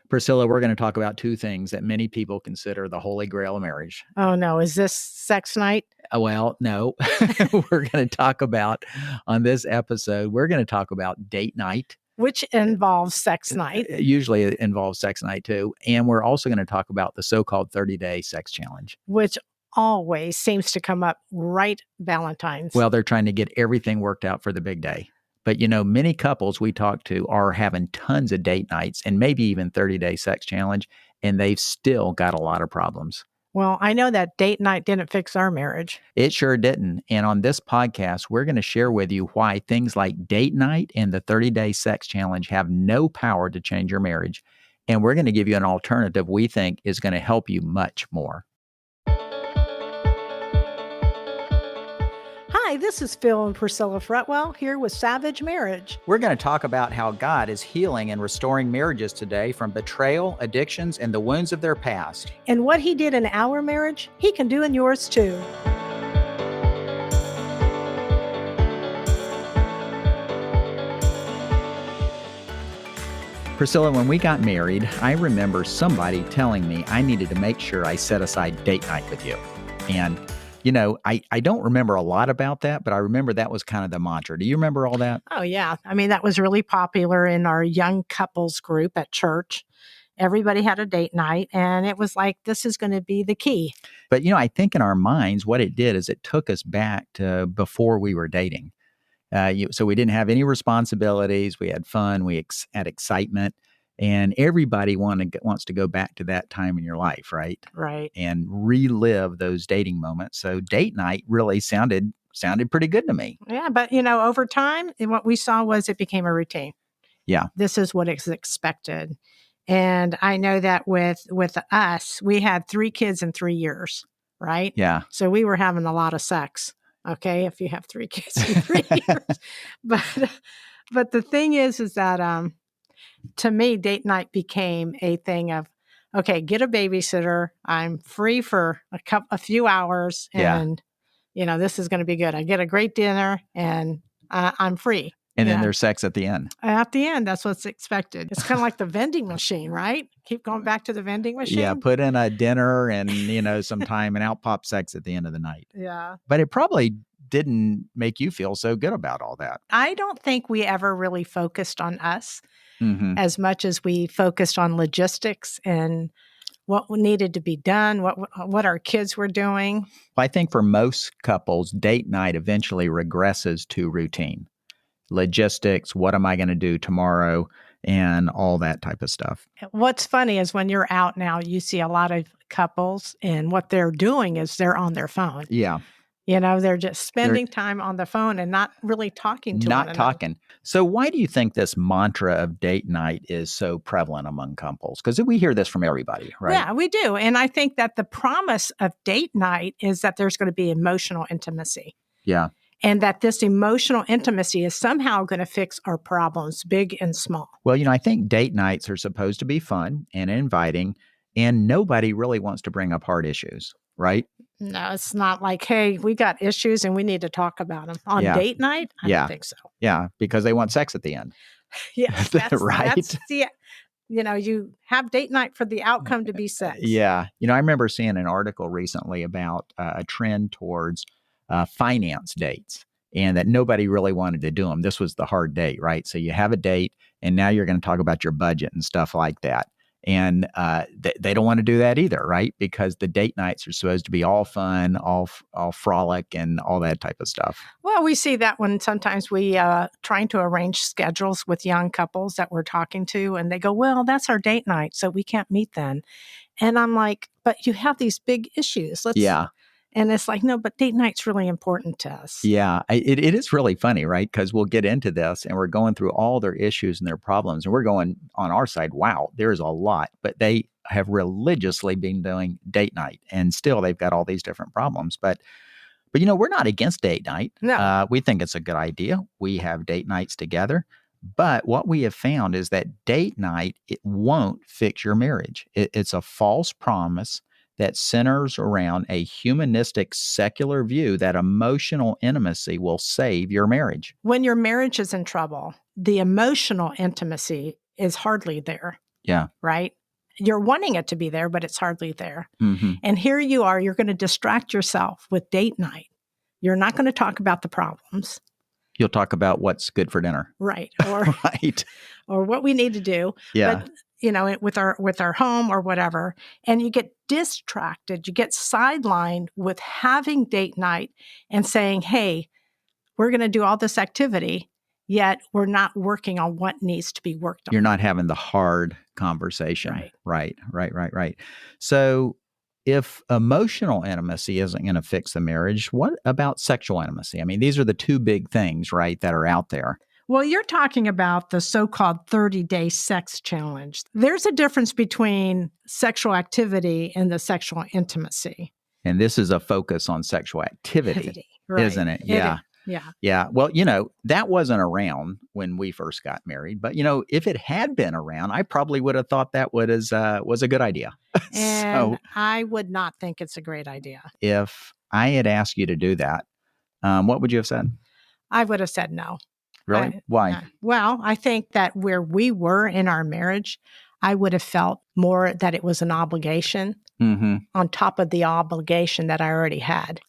Priscilla, we're going to talk about two things that many people consider the holy grail of marriage. Oh, no. Is this sex night? Well, no. We're going to talk about, on this episode, we're going to talk about date night. Which involves sex night. Usually it involves sex night too. And we're also going to talk about the so-called 30-day sex challenge. Which always seems to come up right Valentine's. Well, they're trying to get everything worked out for the big day. But, many couples we talk to are having tons of date nights and maybe even 30-day sex challenge, and they've still got a lot of problems. Well, I know that date night didn't fix our marriage. It sure didn't. And on this podcast, we're going to share with you why things like date night and the 30-day sex challenge have no power to change your marriage. And we're going to give you an alternative we think is going to help you much more. Hi, this is Phil and Priscilla Fretwell here with Savage Marriage. We're going to talk about how God is healing and restoring marriages today from betrayal, addictions, and the wounds of their past. And what He did in our marriage, He can do in yours too. Priscilla, when we got married, I remember somebody telling me I needed to make sure I set aside date night with you. And I don't remember a lot about that, but I remember that was kind of the mantra. Do you remember all that? Oh, yeah. I mean, that was really popular in our young couples group at church. Everybody had a date night, and it was like, this is going to be the key. But, I think in our minds, what it did is it took us back to before we were dating. So we didn't have any responsibilities. We had fun. We had excitement. And everybody wants to go back to that time in your life, right? Right. And relive those dating moments. So date night really sounded pretty good to me. Yeah, but over time, what we saw was it became a routine. Yeah. This is what is expected. And I know that with us, we had 3 kids in 3 years, right? Yeah. So we were having a lot of sex. Okay, if you have 3 kids in 3 years. But the thing is that to me, date night became a thing of, okay, get a babysitter. I'm free for a few hours, and this is going to be good. I get a great dinner, and I'm free. And then there's sex at the end. At the end, that's what's expected. It's kind of like the vending machine, right? Keep going back to the vending machine. Yeah, put in a dinner and some time, and out pops sex at the end of the night. Yeah, but it probably didn't make you feel so good about all that. I don't think we ever really focused on us as much as we focused on logistics and what needed to be done, what our kids were doing. I think for most couples, date night eventually regresses to routine. Logistics, what am I going to do tomorrow, and all that type of stuff. What's funny is when you're out now, you see a lot of couples, and what they're doing is they're on their phone. Yeah. They're just spending time on the phone and not really talking to one another. Not talking. So why do you think this mantra of date night is so prevalent among couples? Because we hear this from everybody, right? Yeah, we do. And I think that the promise of date night is that there's going to be emotional intimacy. Yeah. And that this emotional intimacy is somehow going to fix our problems, big and small. Well, I think date nights are supposed to be fun and inviting, and nobody really wants to bring up hard issues, right? No, it's not like, hey, we got issues and we need to talk about them. On date night? I don't think so. Yeah, because they want sex at the end. Yeah, right? That's you have date night for the outcome to be sex. Yeah. I remember seeing an article recently about a trend towards finance dates, and that nobody really wanted to do them. This was the hard date, right? So you have a date, and now you're going to talk about your budget and stuff like that. And they don't want to do that either, right? Because the date nights are supposed to be all fun, all frolic, and all that type of stuff. Well, we see that when sometimes we trying to arrange schedules with young couples that we're talking to, and they go, well, that's our date night, so we can't meet then. And I'm like, but you have these big issues. Yeah. And it's like, no, but date night's really important to us. Yeah, it is really funny, right? Because we'll get into this and we're going through all their issues and their problems. And we're going on our side, wow, there's a lot. But they have religiously been doing date night, and still they've got all these different problems. But we're not against date night. No. We think it's a good idea. We have date nights together. But what we have found is that date night, it won't fix your marriage. It's a false promise that centers around a humanistic, secular view that emotional intimacy will save your marriage. When your marriage is in trouble, the emotional intimacy is hardly there. Yeah. right? You're wanting it to be there, but it's hardly there. Mm-hmm. And here you are, you're going to distract yourself with date night. You're not going to talk about the problems. You'll talk about what's good for dinner. Right. Or Right. or what we need to do. Yeah. But with our home or whatever, and you get distracted, you get sidelined with having date night and saying, hey, we're going to do all this activity, yet we're not working on what needs to be worked on. You're not having the hard conversation. Right. Right. So if emotional intimacy isn't going to fix the marriage, what about sexual intimacy? I mean, these are the two big things, right, that are out there. Well, you're talking about the so-called 30-day sex challenge. There's a difference between sexual activity and the sexual intimacy. And this is a focus on sexual activity, right. Isn't it? Yeah. Yeah. Well, that wasn't around when we first got married. But, if it had been around, I probably would have thought that was a good idea. And I would not think it's a great idea. If I had asked you to do that, what would you have said? I would have said no. Really? Why? Well, I think that where we were in our marriage, I would have felt more that it was an obligation on top of the obligation that I already had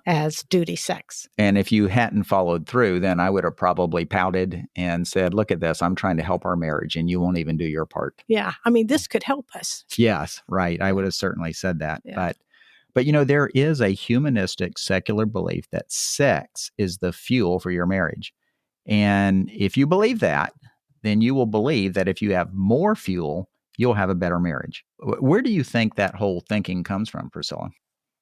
as duty sex. And if you hadn't followed through, then I would have probably pouted and said, look at this, I'm trying to help our marriage and you won't even do your part. Yeah. I mean, this could help us. Yes, right. I would have certainly said that. Yeah. But there is a humanistic secular belief that sex is the fuel for your marriage. And if you believe that, then you will believe that if you have more fuel, you'll have a better marriage. Where do you think that whole thinking comes from, Priscilla?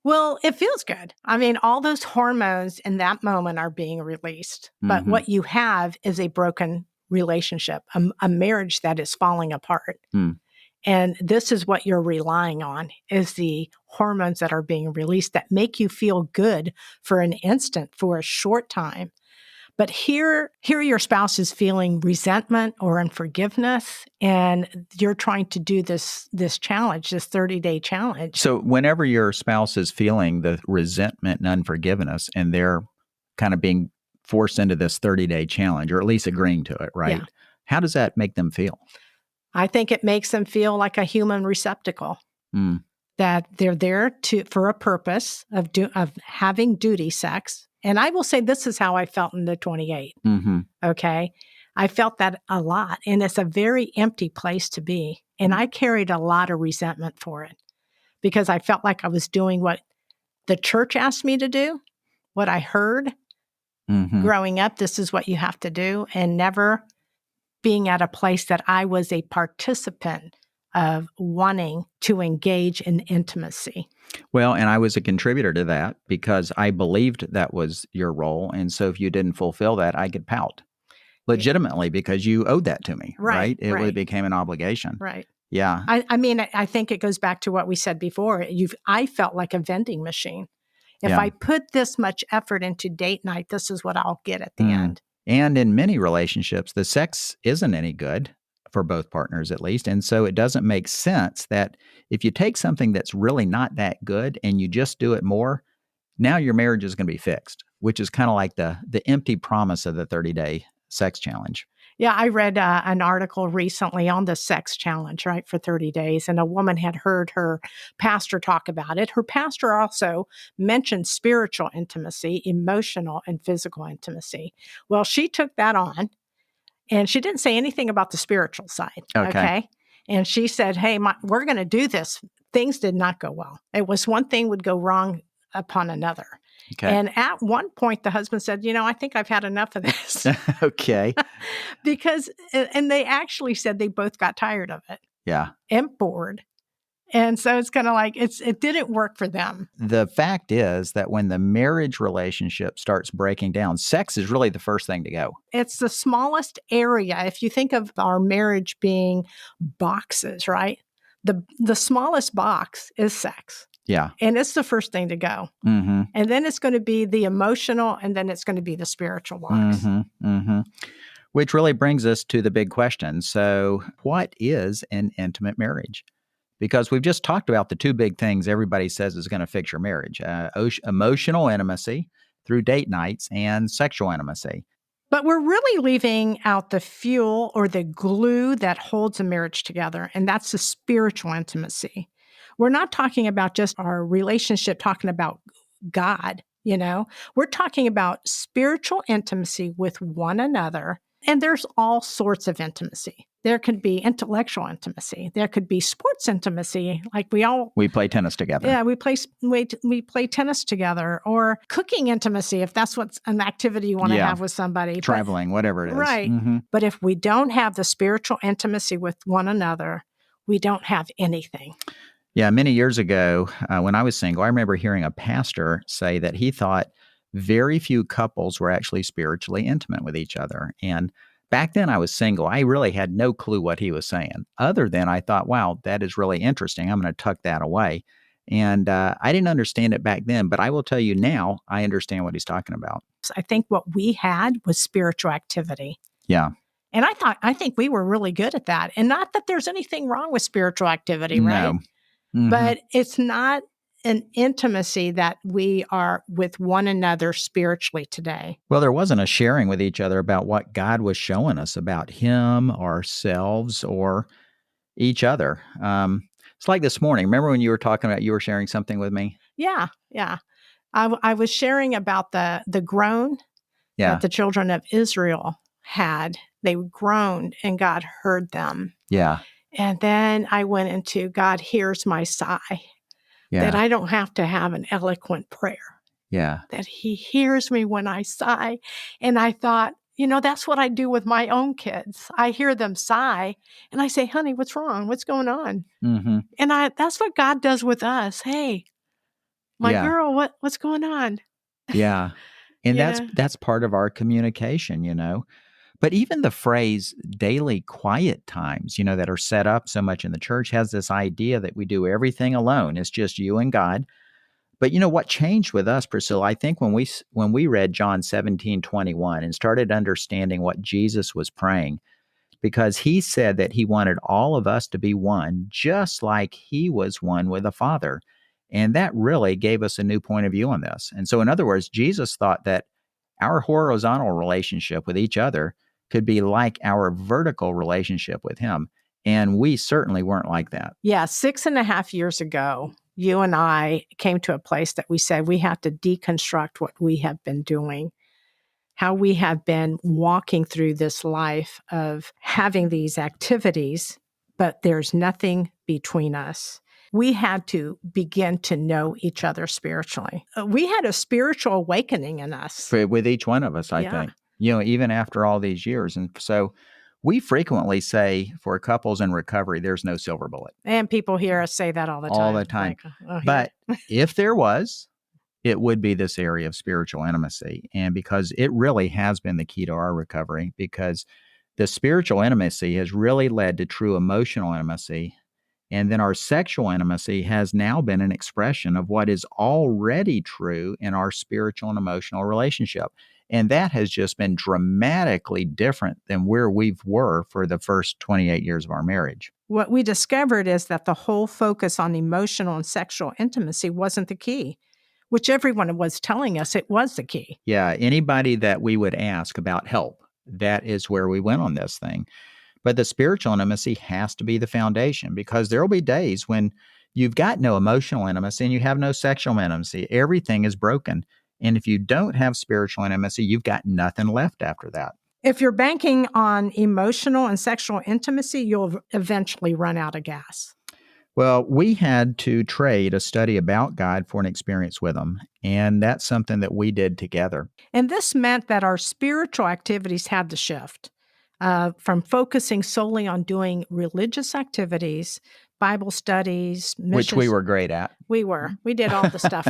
Well, it feels good. I mean, all those hormones in that moment are being released. But what you have is a broken relationship, a marriage that is falling apart. And this is what you're relying on, is the hormones that are being released that make you feel good for an instant, for a short time. But here your spouse is feeling resentment or unforgiveness, and you're trying to do this challenge, this 30-day challenge. So whenever your spouse is feeling the resentment and unforgiveness, and they're kind of being forced into this 30-day challenge, or at least agreeing to it, right? Yeah. How does that make them feel? I think it makes them feel like a human receptacle, that they're there for a purpose of having duty sex. And I will say this is how I felt in the 28. Okay. I felt that a lot. And it's a very empty place to be. And I carried a lot of resentment for it because I felt like I was doing what the church asked me to do, what I heard growing up. This is what you have to do. And never being at a place that I was a participant of wanting to engage in intimacy. Well, and I was a contributor to that because I believed that was your role. And so if you didn't fulfill that, I could pout legitimately because you owed that to me, right? It became an obligation. Right. Yeah. I mean, I think it goes back to what we said before. I felt like a vending machine. If I put this much effort into date night, this is what I'll get at the end. And in many relationships, the sex isn't any good for both partners, at least. And so it doesn't make sense that if you take something that's really not that good and you just do it more, now your marriage is going to be fixed, which is kind of like the empty promise of the 30-day sex challenge. Yeah, I read an article recently on the sex challenge, right, for 30 days. And a woman had heard her pastor talk about it. Her pastor also mentioned spiritual intimacy, emotional and physical intimacy. Well, she took that on. And she didn't say anything about the spiritual side. Okay. And she said, hey, we're going to do this. Things did not go well. It was one thing would go wrong upon another. Okay. And at one point, the husband said, I think I've had enough of this. Okay. And they actually said they both got tired of it. Yeah. And bored. And so it's kind of like it didn't work for them. The fact is that when the marriage relationship starts breaking down, sex is really the first thing to go. It's the smallest area. If you think of our marriage being boxes, right? The smallest box is sex. Yeah. And it's the first thing to go. And then it's going to be the emotional, and then it's going to be the spiritual box. Which really brings us to the big question. So what is an intimate marriage? Because we've just talked about the two big things everybody says is going to fix your marriage, emotional intimacy through date nights and sexual intimacy. But we're really leaving out the fuel or the glue that holds a marriage together, and that's the spiritual intimacy. We're not talking about just our relationship, talking about God, We're talking about spiritual intimacy with one another, and there's all sorts of intimacy. There could be intellectual intimacy. There could be sports intimacy, like we play tennis together. Yeah, we play tennis together, or cooking intimacy, if that's what's an activity you want to have with somebody. Traveling, whatever it is. Right. Mm-hmm. But if we don't have the spiritual intimacy with one another, we don't have anything. Yeah, many years ago, when I was single, I remember hearing a pastor say that he thought very few couples were actually spiritually intimate with each other. And back then I was single. I really had no clue what he was saying, other than I thought, wow, that is really interesting. I'm going to tuck that away. And I didn't understand it back then, but I will tell you now, I understand what he's talking about. I think what we had was spiritual activity. Yeah. And I think we were really good at that. And not that there's anything wrong with spiritual activity, right? No. Mm-hmm. But it's not an intimacy that we are with one another spiritually today. Well, there wasn't a sharing with each other about what God was showing us about Him, ourselves, or each other. It's like this morning. Remember when you were talking about, you were sharing something with me? Yeah. I was sharing about the groan that the children of Israel had. They groaned and God heard them. Yeah. And then I went into God hears my sigh. Yeah. That I don't have to have an eloquent prayer. Yeah. That He hears me when I sigh. And I thought, that's what I do with my own kids. I hear them sigh and I say, honey, what's wrong? What's going on? Mm-hmm. And that's what God does with us. Hey, my girl, what's going on? Yeah. And that's part of our communication, But even the phrase daily quiet times, that are set up so much in the church has this idea that we do everything alone. It's just you and God. But what changed with us, Priscilla, I think when we read John 17:21 and started understanding what Jesus was praying, because He said that He wanted all of us to be one, just like He was one with the Father. And that really gave us a new point of view on this. And so, in other words, Jesus thought that our horizontal relationship with each other could be like our vertical relationship with Him. And we certainly weren't like that. Yeah, 6.5 years ago, you and I came to a place that we said we have to deconstruct what we have been doing, how we have been walking through this life of having these activities, but there's nothing between us. We had to begin to know each other spiritually. We had a spiritual awakening in us. With each one of us, I think, even after all these years. And so we frequently say for couples in recovery, there's no silver bullet. And people hear us say that all the time. All the time. Like, but if there was, it would be this area of spiritual intimacy. And because it really has been the key to our recovery, because the spiritual intimacy has really led to true emotional intimacy. And then our sexual intimacy has now been an expression of what is already true in our spiritual and emotional relationship. And that has just been dramatically different than where we were for the first 28 years of our marriage. What we discovered is that the whole focus on emotional and sexual intimacy wasn't the key, which everyone was telling us it was the key. Yeah, anybody that we would ask about help, that is where we went on this thing. But the spiritual intimacy has to be the foundation, because there will be days when you've got no emotional intimacy and you have no sexual intimacy. Everything is broken. And if you don't have spiritual intimacy, you've got nothing left after that. If you're banking on emotional and sexual intimacy, you'll eventually run out of gas. Well, we had to trade a study about God for an experience with Him. And that's something that we did together. And this meant that our spiritual activities had to shift. From focusing solely on doing religious activities, Bible studies, missions. Which we were great at. We were. We did all the stuff.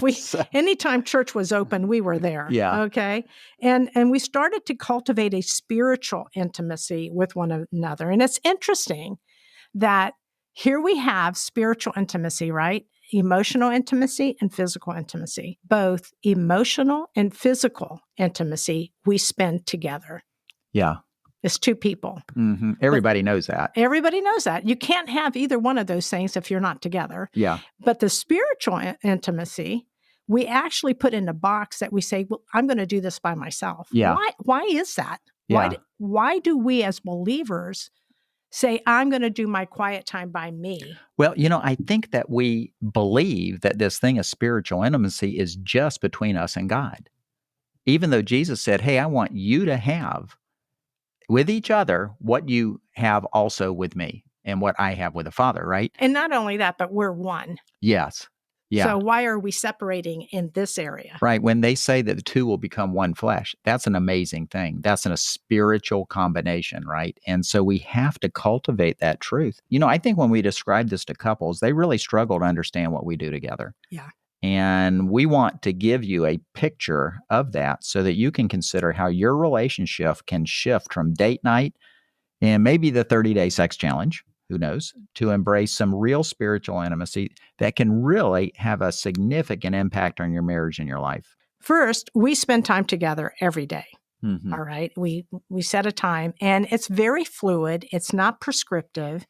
Anytime church was open, we were there. Yeah. Okay. And we started to cultivate a spiritual intimacy with one another. And it's interesting that here we have spiritual intimacy, right? Emotional intimacy and physical intimacy. Both emotional and physical intimacy we spend together. Yeah. It's two people. Mm-hmm. Everybody knows that. Everybody knows that. You can't have either one of those things if you're not together. Yeah. But the spiritual intimacy, we actually put in a box that we say, well, I'm going to do this by myself. Yeah. Why is that? Yeah. Why do we as believers say, I'm going to do my quiet time by me? Well, I think that we believe that this thing of spiritual intimacy is just between us and God. Even though Jesus said, hey, I want you to have with each other what you have also with me and what I have with the Father, right? And not only that, but we're one. Yes. Yeah. So why are we separating in this area? Right. When they say that the two will become one flesh, that's an amazing thing. That's a spiritual combination, right? And so we have to cultivate that truth. I think when we describe this to couples, they really struggle to understand what we do together. Yeah. And we want to give you a picture of that so that you can consider how your relationship can shift from date night and maybe the 30-day sex challenge, who knows, to embrace some real spiritual intimacy that can really have a significant impact on your marriage and your life. First, we spend time together every day. Mm-hmm. All right. We set a time, and it's very fluid. It's not prescriptive.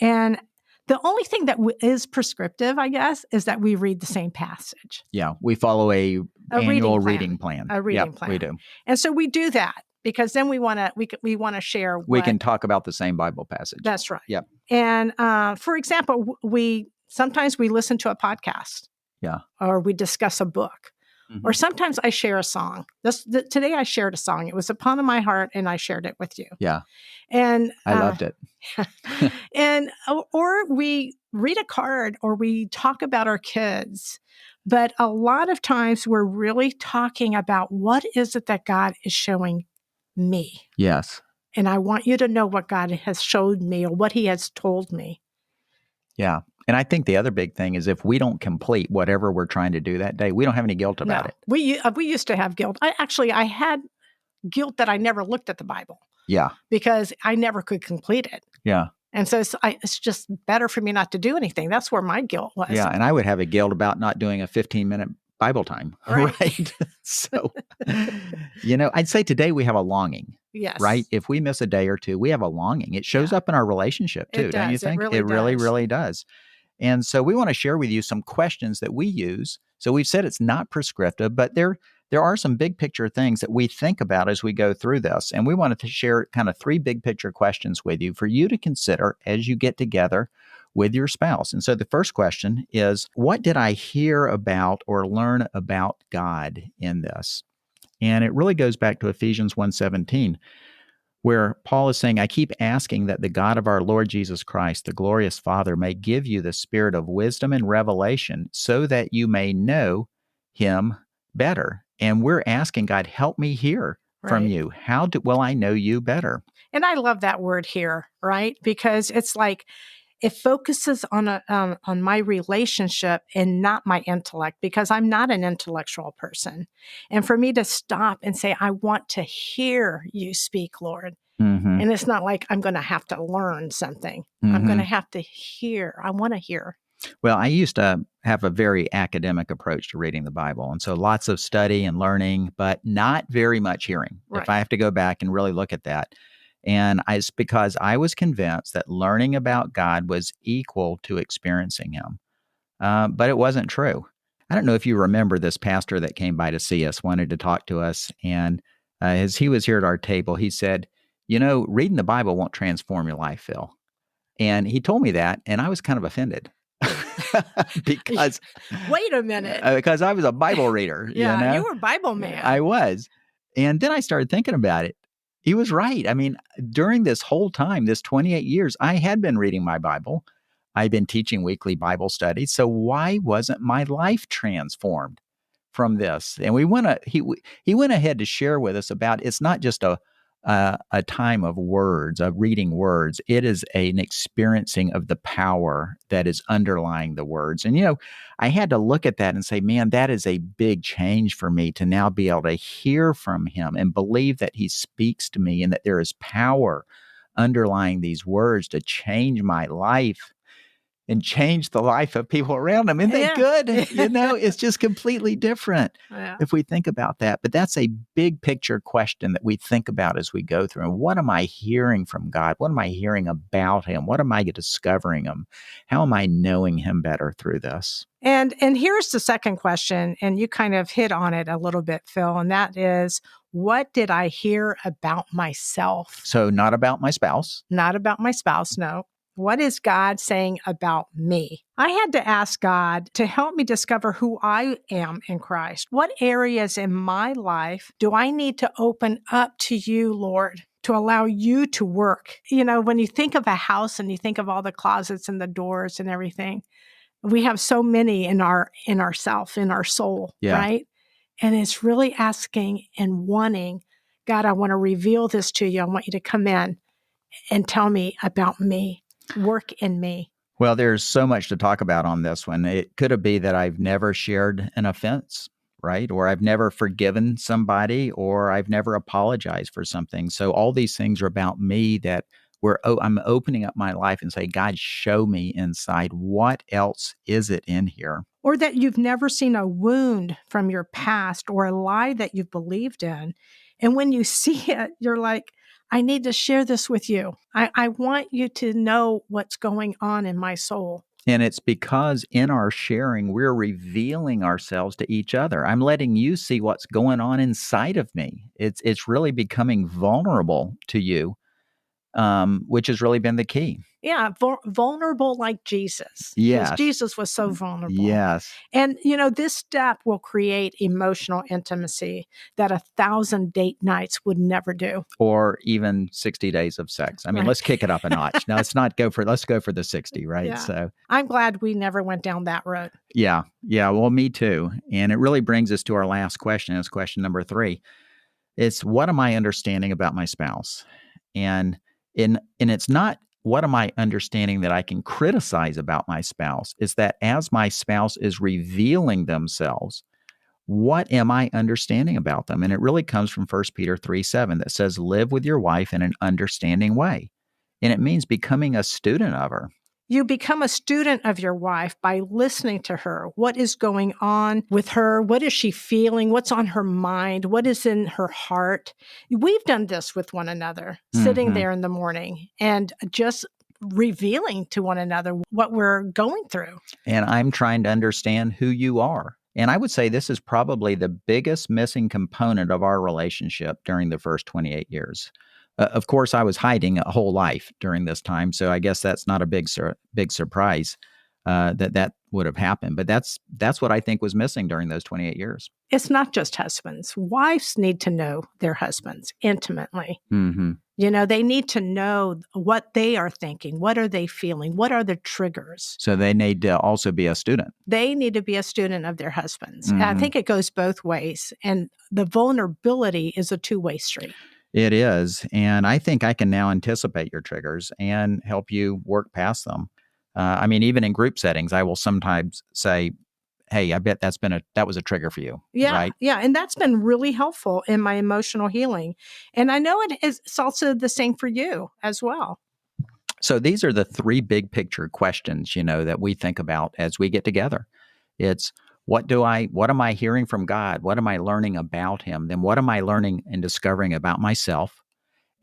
And the only thing that is prescriptive, I guess, is that we read the same passage. Yeah. We follow a annual reading plan. A reading plan. We do. And so we do that because then we want to share. We can talk about the same Bible passage. That's right. Yep. And for example, sometimes we listen to a podcast. Yeah. Or we discuss a book. Mm-hmm. Or sometimes I share a song. Today I shared a song. It was upon my heart, and I shared it with you. Yeah. And I loved it. And or we read a card, or we talk about our kids. But a lot of times we're really talking about what is it that God is showing me. Yes. And I want you to know what God has showed me or what he has told me. Yeah. And I think the other big thing is if we don't complete whatever we're trying to do that day, we don't have any guilt about it. We used to have guilt. I had guilt that I never looked at the Bible. Yeah. Because I never could complete it. Yeah. And so it's just better for me not to do anything. That's where my guilt was. Yeah. And I would have a guilt about not doing a 15-minute Bible time. Right. So, I'd say today we have a longing. Yes. Right. If we miss a day or two, we have a longing. It shows up in our relationship too, don't you think? It really, really does. And so we want to share with you some questions that we use. So we've said it's not prescriptive, but there are some big picture things that we think about as we go through this. And we wanted to share kind of 3 big picture questions with you for you to consider as you get together with your spouse. And so the first question is, what did I hear about or learn about God in this? And it really goes back to Ephesians 1:17. Where Paul is saying, I keep asking that the God of our Lord Jesus Christ, the glorious Father, may give you the spirit of wisdom and revelation so that you may know him better. And we're asking God, help me hear from you. How will I know you better? And I love that word here, right? Because it's like it focuses on my relationship and not my intellect, because I'm not an intellectual person. And for me to stop and say, I want to hear you speak, Lord. Mm-hmm. And it's not like I'm going to have to learn something. Mm-hmm. I'm going to have to hear. I want to hear. Well, I used to have a very academic approach to reading the Bible. And so lots of study and learning, but not very much hearing. Right. If I have to go back and really look at that. And it's because I was convinced that learning about God was equal to experiencing him. But it wasn't true. I don't know if you remember this pastor that came by to see us, wanted to talk to us. And as he was here at our table, he said, reading the Bible won't transform your life, Phil. And he told me that, and I was kind of offended. Because wait a minute. Because I was a Bible reader. Yeah, you were a Bible man. I was. And then I started thinking about it. He was right. I mean, during this whole time, this 28 years, I had been reading my Bible. I've been teaching weekly Bible studies. So why wasn't my life transformed from this? And he went ahead to share with us about it's not just a time of words, of reading words. It is an experiencing of the power that is underlying the words. And, I had to look at that and say, man, that is a big change for me to now be able to hear from him and believe that he speaks to me and that there is power underlying these words to change my life. and change the life of people around them. Isn't that good? It's just completely different if we think about that. But that's a big picture question that we think about as we go through. And what am I hearing from God? What am I hearing about him? What am I discovering him? How am I knowing him better through this? And here's the second question, and you kind of hit on it a little bit, Phil, and that is, what did I hear about myself? So not about my spouse. Not about my spouse, no. What is God saying about me? I had to ask God to help me discover who I am in Christ. What areas in my life do I need to open up to you, Lord, to allow you to work? When you think of a house and you think of all the closets and the doors and everything, we have so many in our soul, right? And it's really asking and wanting, God, I want to reveal this to you. I want you to come in and tell me about me, work in me. Well, there's so much to talk about on this one. It could have been that I've never shared an offense, right? Or I've never forgiven somebody, or I've never apologized for something. So all these things are about me that I'm opening up my life and say, God, show me inside. What else is it in here? Or that you've never seen a wound from your past or a lie that you've believed in. And when you see it, you're like, I need to share this with you. I want you to know what's going on in my soul. And it's because in our sharing, we're revealing ourselves to each other. I'm letting you see what's going on inside of me. It's really becoming vulnerable to you. Which has really been the key. Yeah, vulnerable like Jesus. Yes. Because Jesus was so vulnerable. Yes. And, this step will create emotional intimacy that 1,000 date nights would never do. Or even 60 days of sex. I mean, Let's kick it up a notch. Now, let's go for the 60, right? Yeah. So I'm glad we never went down that road. Yeah. Well, me too. And it really brings us to our last question. It's question number 3. It's, what am I understanding about my spouse? And it's not what am I understanding that I can criticize about my spouse. It's that as my spouse is revealing themselves, what am I understanding about them? And it really comes from 1 Peter 3:7 that says, live with your wife in an understanding way. And it means becoming a student of her. You become a student of your wife by listening to her. What is going on with her? What is she feeling? What's on her mind? What is in her heart? We've done this with one another, sitting there in the morning and just revealing to one another what we're going through. And I'm trying to understand who you are. And I would say this is probably the biggest missing component of our relationship during the first 28 years. Of course, I was hiding a whole life during this time, so I guess that's not a big surprise that would have happened. But that's what I think was missing during those 28 years. It's not just husbands. Wives need to know their husbands intimately. Mm-hmm. They need to know what they are thinking. What are they feeling? What are the triggers? So they need to also be a student. They need to be a student of their husbands. Mm-hmm. I think it goes both ways. And the vulnerability is a two-way street. It is. And I think I can now anticipate your triggers and help you work past them. Even in group settings, I will sometimes say, hey, I bet that was a trigger for you. Yeah. Right? Yeah. And that's been really helpful in my emotional healing. And I know it's also the same for you as well. So these are the 3 big picture questions, that we think about as we get together. It's, what am I hearing from God? What am I learning about him? Then what am I learning and discovering about myself?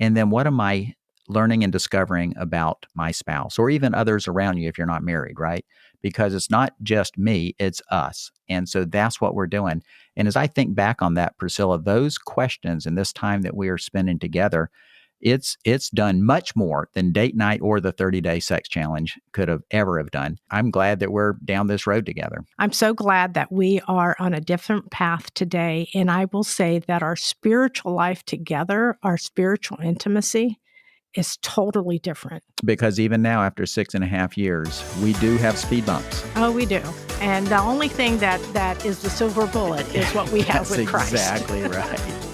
And then what am I learning and discovering about my spouse, or even others around you if you're not married, right? Because it's not just me, it's us. And so that's what we're doing. And as I think back on that, Priscilla, those questions and this time that we are spending together, it's done much more than date night or the 30-day sex challenge could have ever have done. I'm glad that we're down this road together. I'm so glad that we are on a different path today. And I will say that our spiritual life together, our spiritual intimacy, is totally different. Because even now, after 6.5 years, we do have speed bumps. Oh, we do. And the only thing that is the silver bullet is what we have with Christ. That's exactly right.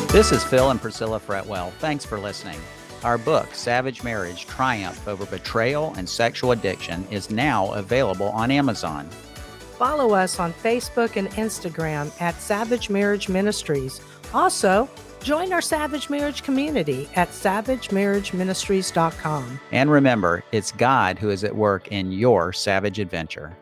This is Phil and Priscilla Fretwell. Thanks for listening. Our book, Savage Marriage: Triumph Over Betrayal and Sexual Addiction, is now available on Amazon. Follow us on Facebook and Instagram at Savage Marriage Ministries. Also, Join our Savage Marriage community at savagemarriageministries.com. And remember, it's God who is at work in your savage adventure.